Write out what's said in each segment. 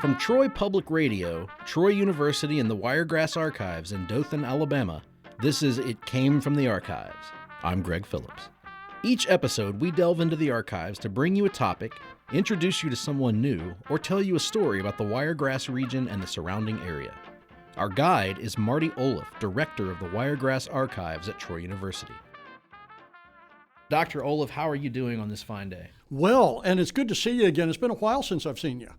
From Troy Public Radio, Troy University, and the Wiregrass Archives in Dothan, Alabama, this is It Came from the Archives. I'm Greg Phillips. Each episode, we delve into the archives to bring you a topic, introduce you to someone new, or tell you a story about the Wiregrass region and the surrounding area. Our guide is Marty Olaf, director of the Wiregrass Archives at Troy University. Dr. Olaf, how are you doing on this fine day? Well, and it's good to see you again. It's been a while since I've seen you.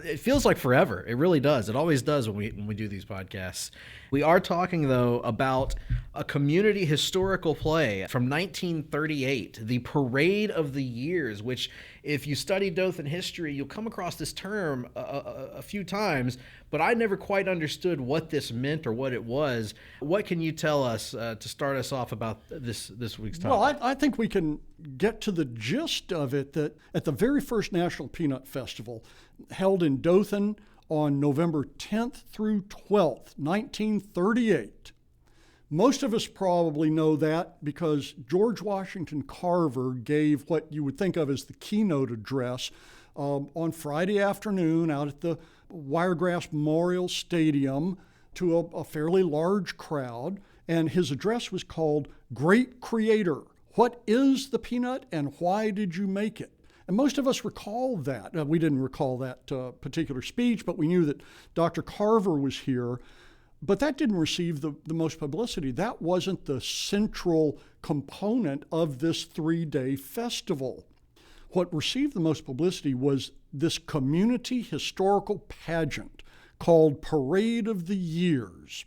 It feels like forever. It really does. It always does when we do these podcasts. We are talking, though, about a community historical play from 1938, the Parade of the Years, which, if you study Dothan history, you'll come across this term a few times, but I never quite understood what this meant or what it was. What can you tell us to start us off about this week's topic? Well, I think we can get to the gist of it, that at the very first National Peanut Festival, held in Dothan on November 10th through 12th, 1938. Most of us probably know that because George Washington Carver gave what you would think of as the keynote address on Friday afternoon out at the Wiregrass Memorial Stadium to a fairly large crowd. And his address was called Great Creator, What is the Peanut and Why Did You Make It? And most of us recall that. We didn't recall that particular speech, but we knew that Dr. Carver was here. But that didn't receive the most publicity. That wasn't the central component of this three-day festival. What received the most publicity was this community historical pageant called Parade of the Years.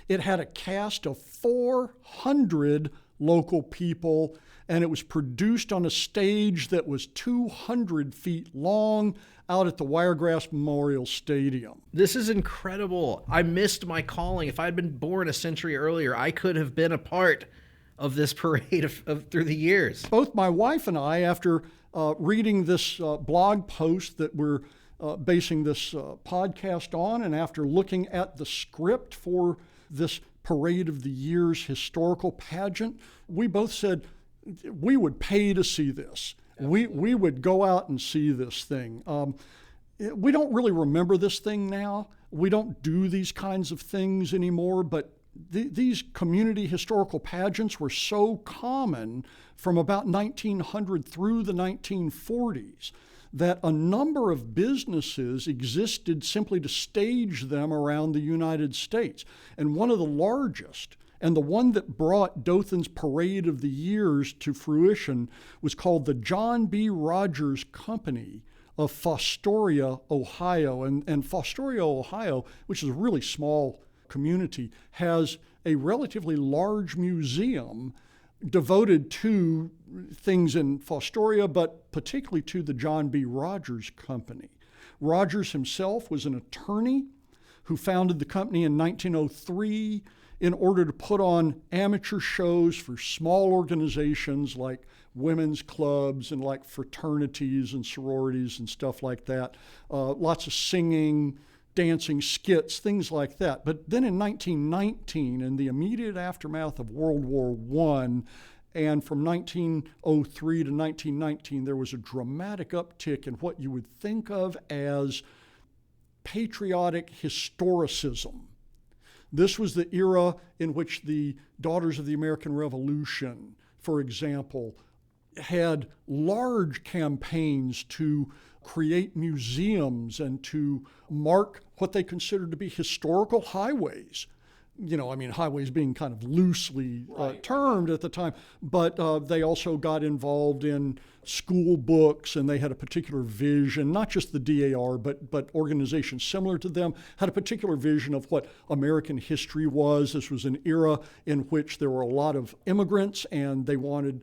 It had a cast of 400 local people, and it was produced on a stage that was 200 feet long out at the Wiregrass Memorial Stadium. This is incredible. I missed my calling. If I'd been born a century earlier, I could have been a part of this parade through the years. Both my wife and I, after reading this blog post that we're basing this podcast on, and after looking at the script for this Parade of the Years historical pageant, we both said we would pay to see this. We would go out and see this thing. We don't really remember this thing now. We don't do these kinds of things anymore, but these community historical pageants were so common from about 1900 through the 1940s that a number of businesses existed simply to stage them around the United States. And one of the largest, and the one that brought Dothan's Parade of the Years to fruition, was called the John B. Rogers Company of Fostoria, Ohio. And Fostoria, Ohio, which is a really small community, has a relatively large museum devoted to things in Fostoria, but particularly to the John B. Rogers Company. Rogers himself was an attorney who founded the company in 1903 in order to put on amateur shows for small organizations like women's clubs and like fraternities and sororities and stuff like that. Lots of singing, dancing, skits, things like that. But then in 1919, in the immediate aftermath of World War I, and from 1903 to 1919, there was a dramatic uptick in what you would think of as patriotic historicism. This was the era in which the Daughters of the American Revolution, for example, had large campaigns to create museums and to mark what they considered to be historical highways. Highways being kind of loosely termed at the time, but they also got involved in school books, and they had a particular vision, not just the DAR, but organizations similar to them had a particular vision of what American history was. This was an era in which there were a lot of immigrants, and they wanted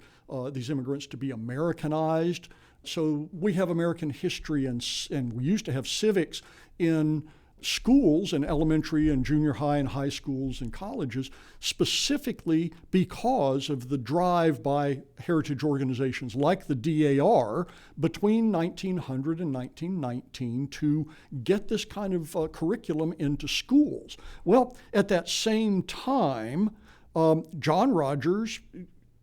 these immigrants to be Americanized. So we have American history, and we used to have civics in schools, in elementary and junior high and high schools and colleges, specifically because of the drive by heritage organizations like the DAR between 1900 and 1919 to get this kind of curriculum into schools. Well, at that same time, John Rogers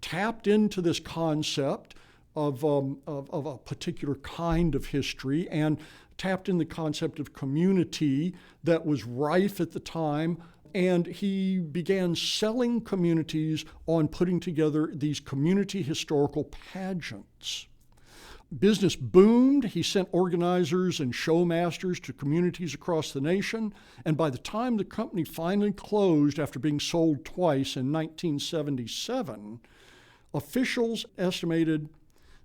tapped into this concept of a particular kind of history and tapped in the concept of community that was rife at the time. And he began selling communities on putting together these community historical pageants. Business boomed. He sent organizers and showmasters to communities across the nation. And by the time the company finally closed after being sold twice in 1977, officials estimated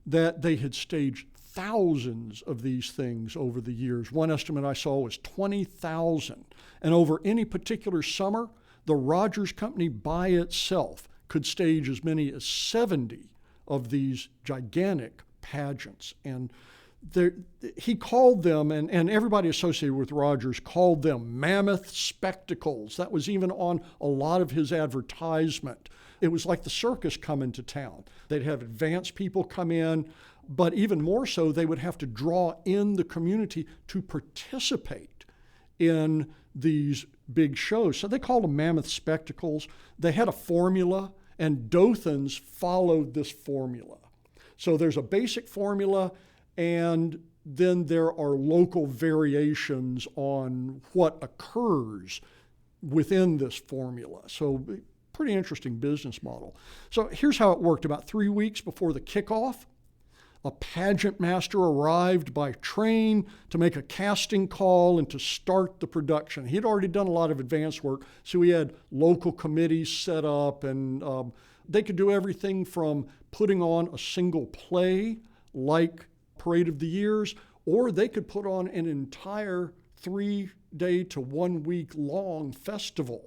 that they had staged thousands of these things over the years. One estimate I saw was 20,000. And over any particular summer, the Rogers Company by itself could stage as many as 70 of these gigantic pageants. And he called them, and everybody associated with Rogers called them mammoth spectacles. That was even on a lot of his advertisement. It was like the circus coming to town. They'd have advanced people come in, but even more so, they would have to draw in the community to participate in these big shows. So they called them mammoth spectacles. They had a formula, and Dothan's followed this formula. So there's a basic formula, and then there are local variations on what occurs within this formula. So pretty interesting business model. So here's how it worked. About 3 weeks before the kickoff, a pageant master arrived by train to make a casting call and to start the production. He had already done a lot of advance work, so he had local committees set up, and they could do everything from putting on a single play like Parade of the Years, or they could put on an entire 3-day to 1 week long festival.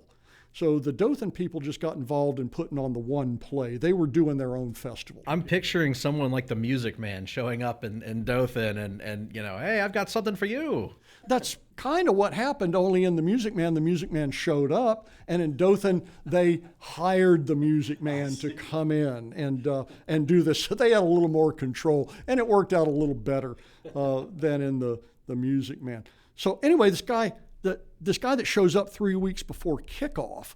So the Dothan people just got involved in putting on the one play. They were doing their own festival. I'm picturing someone like the Music Man showing up in Dothan and hey, I've got something for you. That's kind of what happened, only in the Music Man showed up, and in Dothan, they hired the Music Man to come in and do this. So they had a little more control, and it worked out a little better than in the Music Man. So anyway, this guy that shows up 3 weeks before kickoff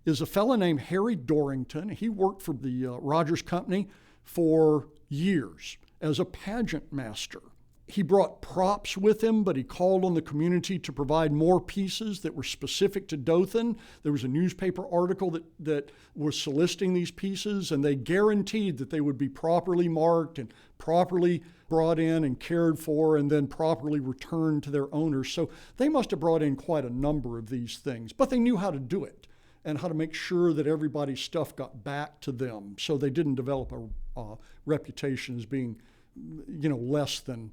is a fellow named Harry Dorrington. He worked for the Rogers Company for years as a pageant master. He brought props with him, but he called on the community to provide more pieces that were specific to Dothan. There was a newspaper article that was soliciting these pieces, and they guaranteed that they would be properly marked and properly brought in and cared for and then properly returned to their owners. So they must have brought in quite a number of these things, but they knew how to do it and how to make sure that everybody's stuff got back to them, so they didn't develop a reputation as being, less than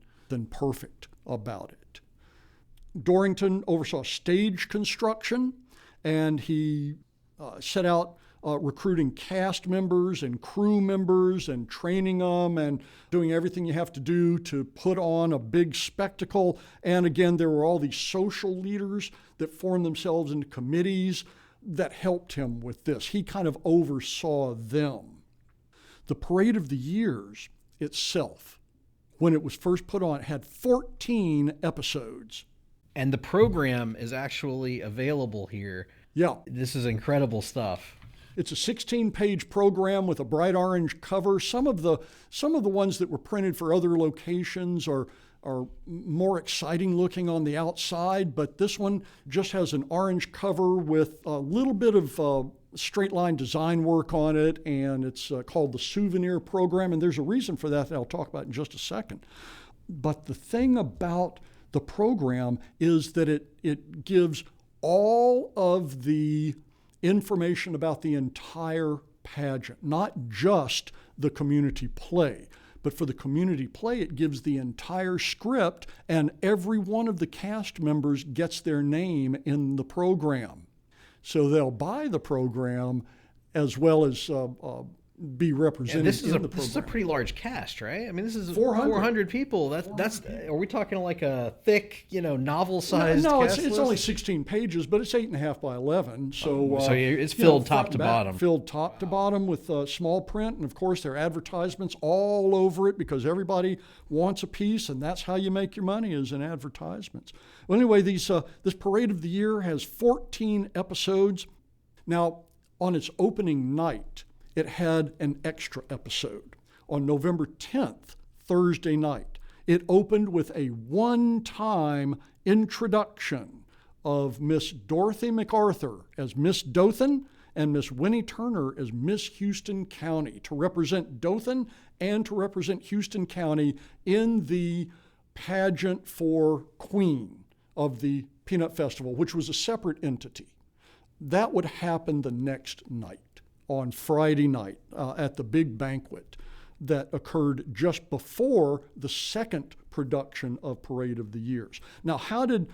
perfect about it. Dorrington oversaw stage construction, and he set out recruiting cast members and crew members and training them and doing everything you have to do to put on a big spectacle. And again, there were all these social leaders that formed themselves into committees that helped him with this. He kind of oversaw them. The Parade of the Years itself, when it was first put on, it had 14 episodes. And the program is actually available here. Yeah. This is incredible stuff. It's a 16-page program with a bright orange cover. Some of the ones that were printed for other locations are more exciting looking on the outside, but this one just has an orange cover with a little bit of straight line design work on it, and it's called the Souvenir Program, and there's a reason for that I'll talk about in just a second. But the thing about the program is that it gives all of the information about the entire pageant, not just the community play. But for the community play, it gives the entire script, and every one of the cast members gets their name in the program. So they'll buy the program as well as be represented in the program. This is a pretty large cast, right? I mean, this is 400 people. That's. Are we talking like a thick, novel-sized? No, cast it's list? only 16 pages, but it's 8.5 by 11. So it's filled top to bottom. Filled top to bottom with small print, and of course there are advertisements all over it because everybody wants a piece, and that's how you make your money is in advertisements. Well, anyway, this Parade of the Year has 14 episodes. Now, on its opening night, it had an extra episode. on November 10th, Thursday night. It opened with a one-time introduction of Miss Dorothy MacArthur as Miss Dothan and Miss Winnie Turner as Miss Houston County to represent Dothan and to represent Houston County in the pageant for Queen of the Peanut Festival, which was a separate entity. That would happen the next night, on Friday night, at the big banquet that occurred just before the second production of Parade of the Years. Now, how did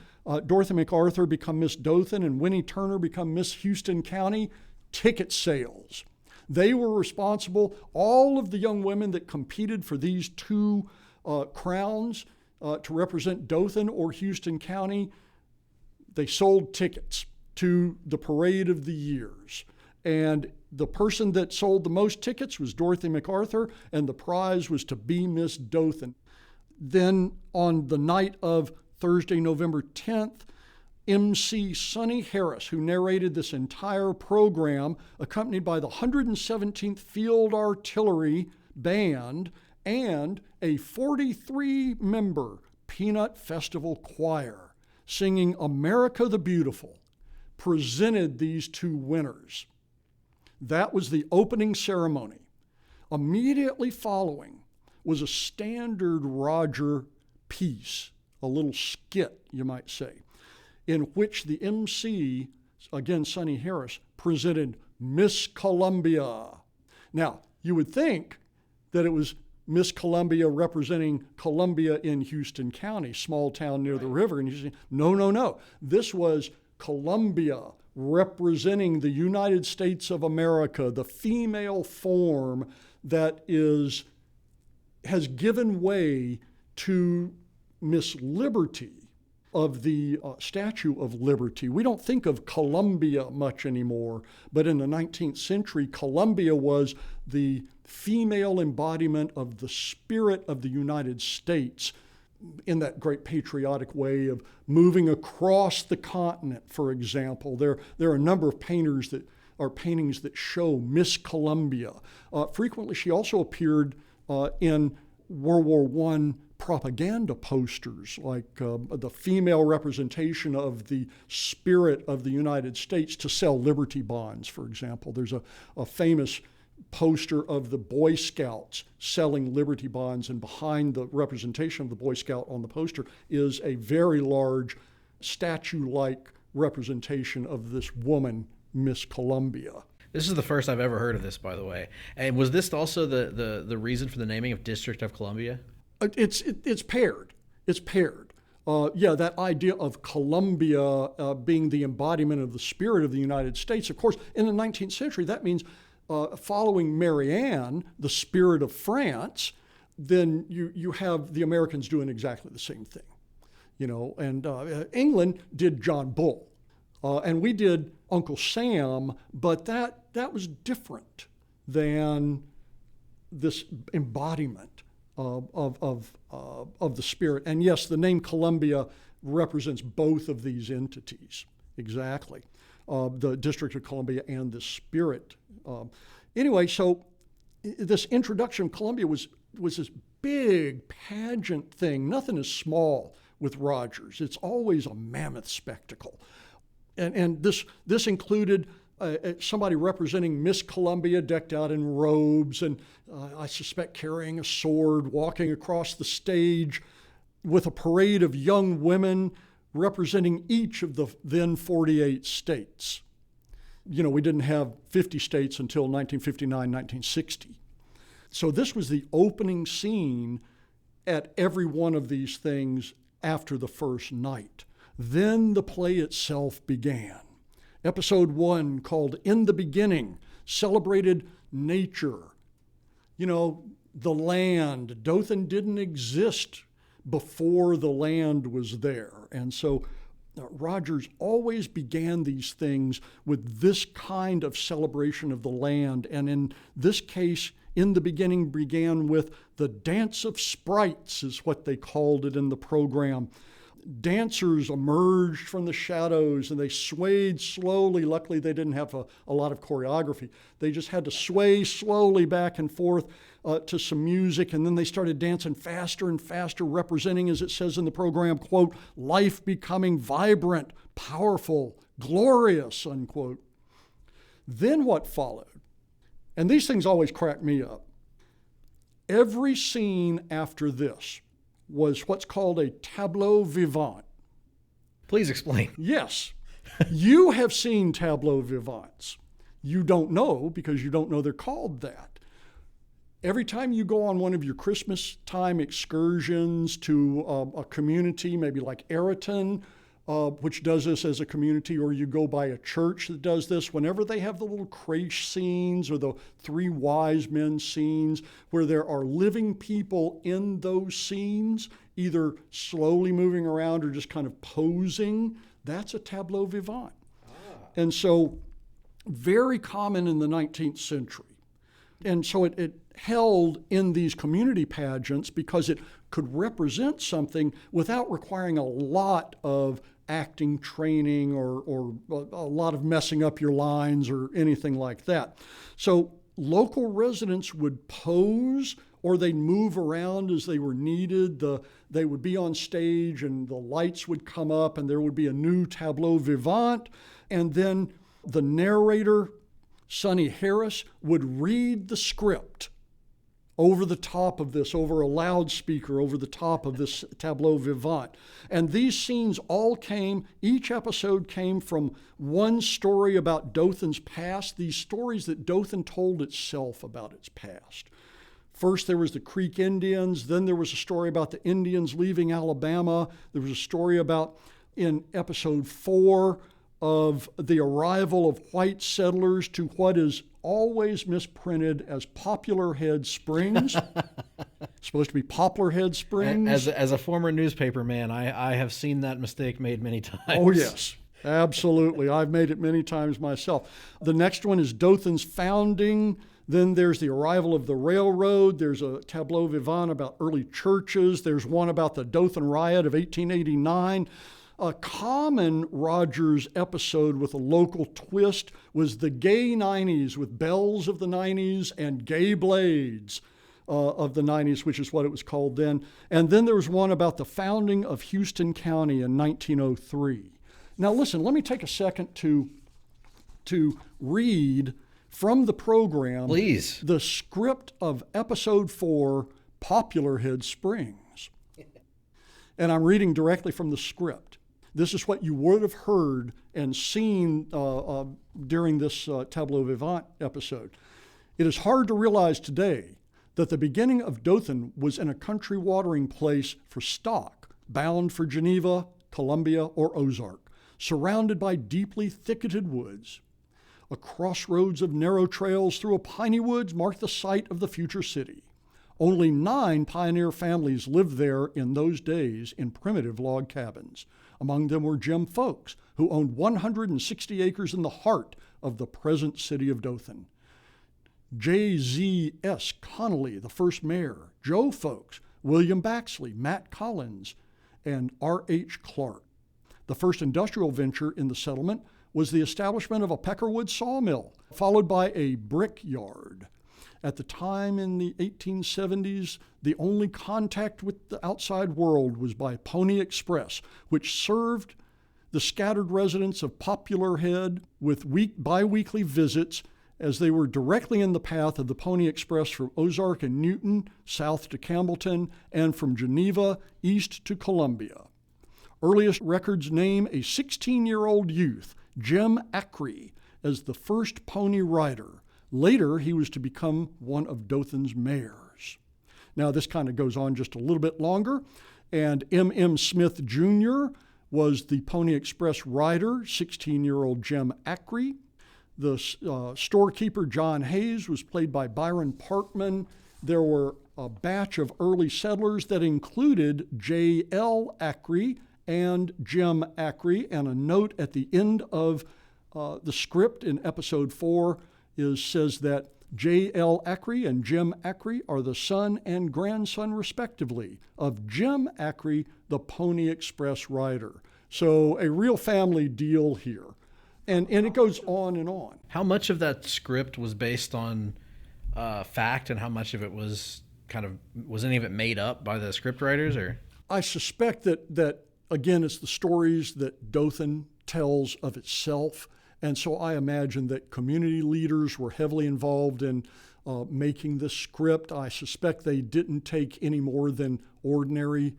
Dorothy MacArthur become Miss Dothan and Winnie Turner become Miss Houston County? Ticket sales. They were responsible, all of the young women that competed for these two crowns to represent Dothan or Houston County, they sold tickets to the Parade of the Years. And the person that sold the most tickets was Dorothy MacArthur, and the prize was to be Miss Dothan. Then on the night of Thursday, November 10th, MC Sonny Harris, who narrated this entire program, accompanied by the 117th Field Artillery Band and a 43-member Peanut Festival Choir, singing America the Beautiful, presented these two winners. That was the opening ceremony. Immediately following was a standard Roger piece, a little skit, you might say, in which the MC, again Sonny Harris, presented Miss Columbia. Now, you would think that it was Miss Columbia representing Columbia in Houston County, small town near the river. And you say, no. This was Columbia representing the United States of America, the female form that has given way to Miss Liberty of the Statue of Liberty. We don't think of Columbia much anymore, but in the 19th century, Columbia was the female embodiment of the spirit of the United States in that great patriotic way of moving across the continent, for example. There are a number of paintings that show Miss Columbia. Frequently, she also appeared in World War I propaganda posters, like the female representation of the spirit of the United States to sell Liberty bonds, for example. There's a famous poster of the Boy Scouts selling Liberty bonds, and behind the representation of the Boy Scout on the poster is a very large statue-like representation of this woman, Miss Columbia. This is the first I've ever heard of this, by the way. And was this also the reason for the naming of District of Columbia? It's paired. It's paired. That idea of Columbia being the embodiment of the spirit of the United States. Of course, in the 19th century, that means following Mary Anne, the spirit of France, then you have the Americans doing exactly the same thing. And England did John Bull, and we did Uncle Sam, but that was different than this embodiment of the spirit. And yes, the name Columbia represents both of these entities, exactly. The District of Columbia and the spirit. Anyway, so this introduction of Columbia was this big pageant thing. Nothing is small with Rogers. It's always a mammoth spectacle. And this included somebody representing Miss Columbia decked out in robes and I suspect carrying a sword, walking across the stage with a parade of young women representing each of the then 48 states. We didn't have 50 states until 1959, 1960. So this was the opening scene at every one of these things after the first night. Then the play itself began. Episode 1, called In the Beginning, celebrated nature. The land. Dothan didn't exist before the land was there. And so Rogers always began these things with this kind of celebration of the land. And in this case, In the Beginning began with the Dance of Sprites, is what they called it in the program. dancers emerged from the shadows and they swayed slowly. Luckily, they didn't have a lot of choreography. They just had to sway slowly back and forth to some music, and then they started dancing faster and faster, representing, as it says in the program, quote, life becoming vibrant, powerful, glorious, unquote. Then what followed? And these things always crack me up. Every scene after this was what's called a tableau vivant. Please explain. Yes. You have seen tableau vivants. You don't know because you don't know they're called that. Every time you go on one of your Christmas time excursions to a community, maybe like Ayrton, which does this as a community, or you go by a church that does this, whenever they have the little creche scenes or the three wise men scenes where there are living people in those scenes, either slowly moving around or just kind of posing, that's a tableau vivant. And so very common in the 19th century. And so it held in these community pageants because it could represent something without requiring a lot of acting training or a lot of messing up your lines or anything like that. So local residents would pose or they'd move around as they were needed. They would be on stage and the lights would come up and there would be a new tableau vivant. And then the narrator, Sonny Harris, would read the script over the top of this, over a loudspeaker, over the top of this tableau vivant. And these scenes all came, each episode came from one story about Dothan's past, these stories that Dothan told itself about its past. First, there was the Creek Indians. Then there was a story about the Indians leaving Alabama. There was a story about, in episode 4, of the arrival of white settlers to what is always misprinted as Poplar Head Springs. Supposed to be Poplar Head Springs. As a former newspaper man, I have seen that mistake made many times. Oh, yes. Absolutely. I've made it many times myself. The next one is Dothan's founding. Then there's the arrival of the railroad. There's a tableau vivant about early churches. There's one about the Dothan riot of 1889. A common Rogers episode with a local twist was the Gay 90s with Bells of the 90s and Gay Blades of the 90s, which is what it was called then. And then there was one about the founding of Houston County in 1903. Now listen, let me take a second to read from the program, please, the script of episode 4, Poplar Head Springs. And I'm reading directly from the script. This is what you would have heard and seen during this tableau vivant episode. It is hard to realize today that the beginning of Dothan was in a country watering place for stock, bound for Geneva, Columbia, or Ozark, surrounded by deeply thicketed woods. A crossroads of narrow trails through a piney woods marked the site of the future city. Only 9 pioneer families lived there in those days in primitive log cabins. Among them were Jim Folks, who owned 160 acres in the heart of the present city of Dothan. J.Z.S. Connolly, the first mayor, Joe Folks, William Baxley, Matt Collins, and R.H. Clark. The first industrial venture in the settlement was the establishment of a peckerwood sawmill, followed by a brick yard. At the time in the 1870s, the only contact with the outside world was by Pony Express, which served the scattered residents of Poplar Head with bi-weekly visits as they were directly in the path of the Pony Express from Ozark and Newton, south to Campbellton, and from Geneva, east to Columbia. Earliest records name a 16-year-old youth, Jim Ackrey, as the first pony rider. Later, he was to become one of Dothan's mayors. Now, this kind of goes on just a little bit longer, and M.M. Smith Jr. was the Pony Express rider, 16-year-old Jim Ackrey. The storekeeper, John Hayes, was played by Byron Parkman. There were a batch of early settlers that included J.L. Ackrey and Jim Ackrey, and a note at the end of the script in episode 4 says that J.L. Ackrey and Jim Ackrey are the son and grandson, respectively, of Jim Ackrey, the Pony Express rider. So a real family deal here. And it goes on and on. How much of that script was based on fact, and how much of it was was any of it made up by the script writers? Or I suspect that again, it's the stories that Dothan tells of itself. And so I imagine that community leaders were heavily involved in making this script. I suspect they didn't take any more than ordinary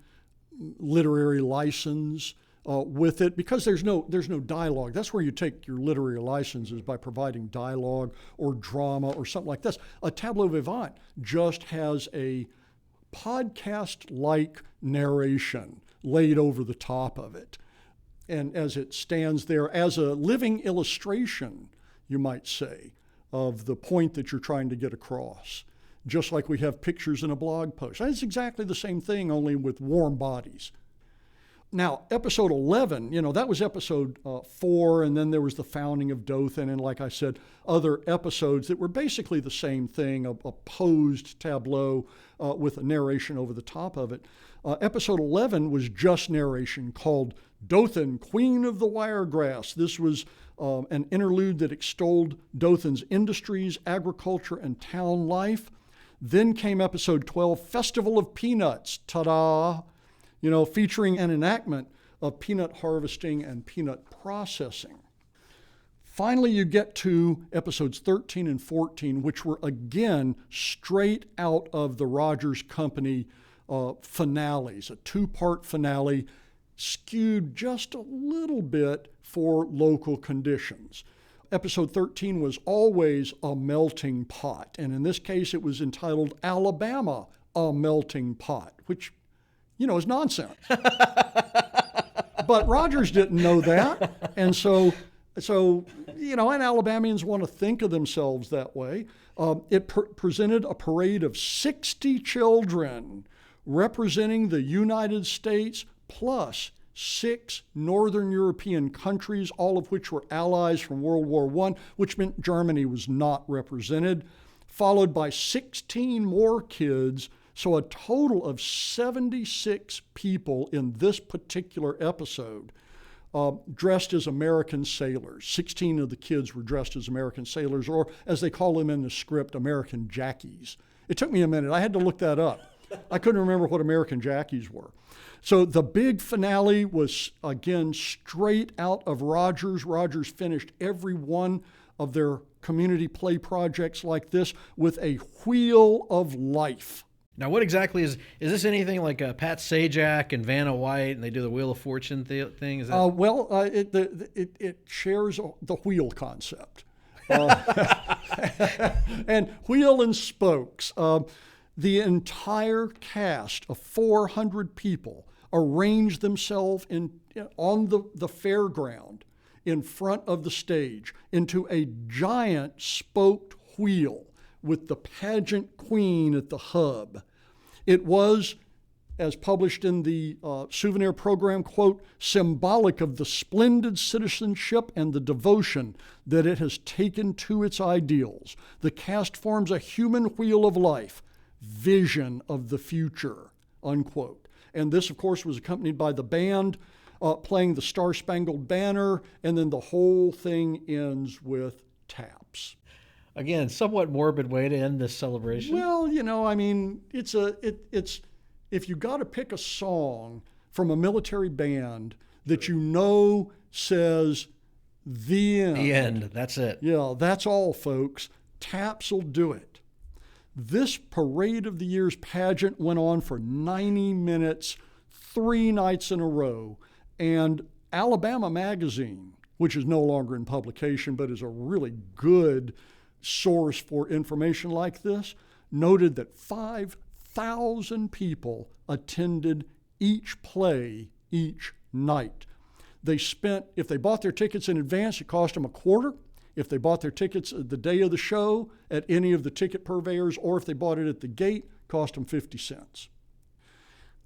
literary license with it, because there's no dialogue. That's where you take your literary licenses, by providing dialogue or drama or something like this. A tableau vivant just has a podcast-like narration laid over the top of it. And as it stands there as a living illustration, you might say, of the point that you're trying to get across, just like we have pictures in a blog post. And it's exactly the same thing, only with warm bodies. Now, episode 11, that was episode 4, and then there was the founding of Dothan, and like I said, other episodes that were basically the same thing, a posed tableau with a narration over the top of it. Episode 11 was just narration, called Dothan, Queen of the Wiregrass. This was an interlude that extolled Dothan's industries, agriculture, and town life. Then came episode 12, Festival of Peanuts, ta-da, featuring an enactment of peanut harvesting and peanut processing. Finally, you get to episodes 13 and 14, which were again straight out of the Rogers Company finales, a 2-part finale, skewed just a little bit for local conditions. Episode 13 was Always a Melting Pot, and in this case it was entitled Alabama, a Melting Pot, which, is nonsense. But Rogers didn't know that, and so and Alabamians want to think of themselves that way. It presented a parade of 60 children representing the United States plus 6 Northern European countries, all of which were allies from World War I, which meant Germany was not represented, followed by 16 more kids. So a total of 76 people in this particular episode dressed as American sailors. 16 of the kids were dressed as American sailors, or as they call them in the script, American jackies. It took me a minute. I had to look that up. I couldn't remember what American jackies were. So the big finale was, again, straight out of Rogers. Rogers finished every one of their community play projects like this with a wheel of life. Now, what exactly is this anything like Pat Sajak and Vanna White, and they do the Wheel of Fortune thing? Is that... It shares the wheel concept. And wheel and spokes. The entire cast of 400 people arranged themselves on the fairground in front of the stage into a giant spoked wheel with the pageant queen at the hub. It was, as published in the souvenir program, quote, symbolic of the splendid citizenship and the devotion that it has taken to its ideals. The cast forms a human wheel of life, vision of the future, unquote. And this, of course, was accompanied by the band playing the Star-Spangled Banner, and then the whole thing ends with taps. Again, somewhat morbid way to end this celebration. Well, it's if you got to pick a song from a military band that says the end. The end, that's it. Yeah, that's all, folks. Taps will do it. This Parade of the Years pageant went on for 90 minutes, 3 nights in a row, and Alabama Magazine, which is no longer in publication but is a really good source for information like this, noted that 5,000 people attended each play each night. They spent, if they bought their tickets in advance, it cost them $0.25. If they bought their tickets the day of the show at any of the ticket purveyors, or if they bought it at the gate, cost them 50 cents.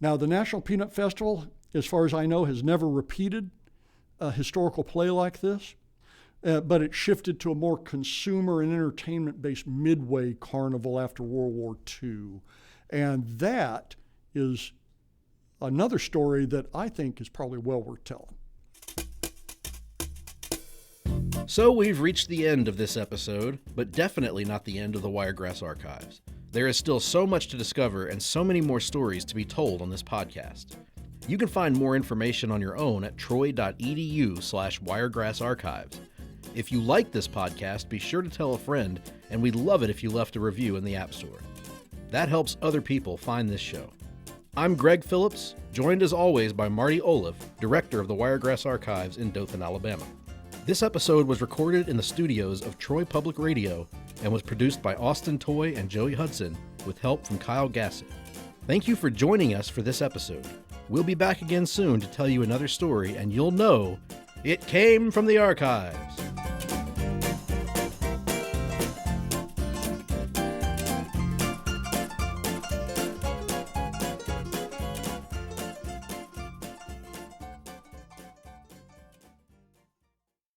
Now, the National Peanut Festival, as far as I know, has never repeated a historical play like this. but it shifted to a more consumer and entertainment-based midway carnival after World War II. And that is another story that I think is probably well worth telling. So we've reached the end of this episode, but definitely not the end of the Wiregrass Archives. There is still so much to discover and so many more stories to be told on this podcast. You can find more information on your own at troy.edu/wiregrassarchives. If you like this podcast, be sure to tell a friend, and we'd love it if you left a review in the App Store. That helps other people find this show. I'm Greg Phillips, joined as always by Marty Olive, director of the Wiregrass Archives in Dothan, Alabama. This episode was recorded in the studios of Troy Public Radio and was produced by Austin Toy and Joey Hudson with help from Kyle Gassett. Thank you for joining us for this episode. We'll be back again soon to tell you another story, and you'll know it came from the archives.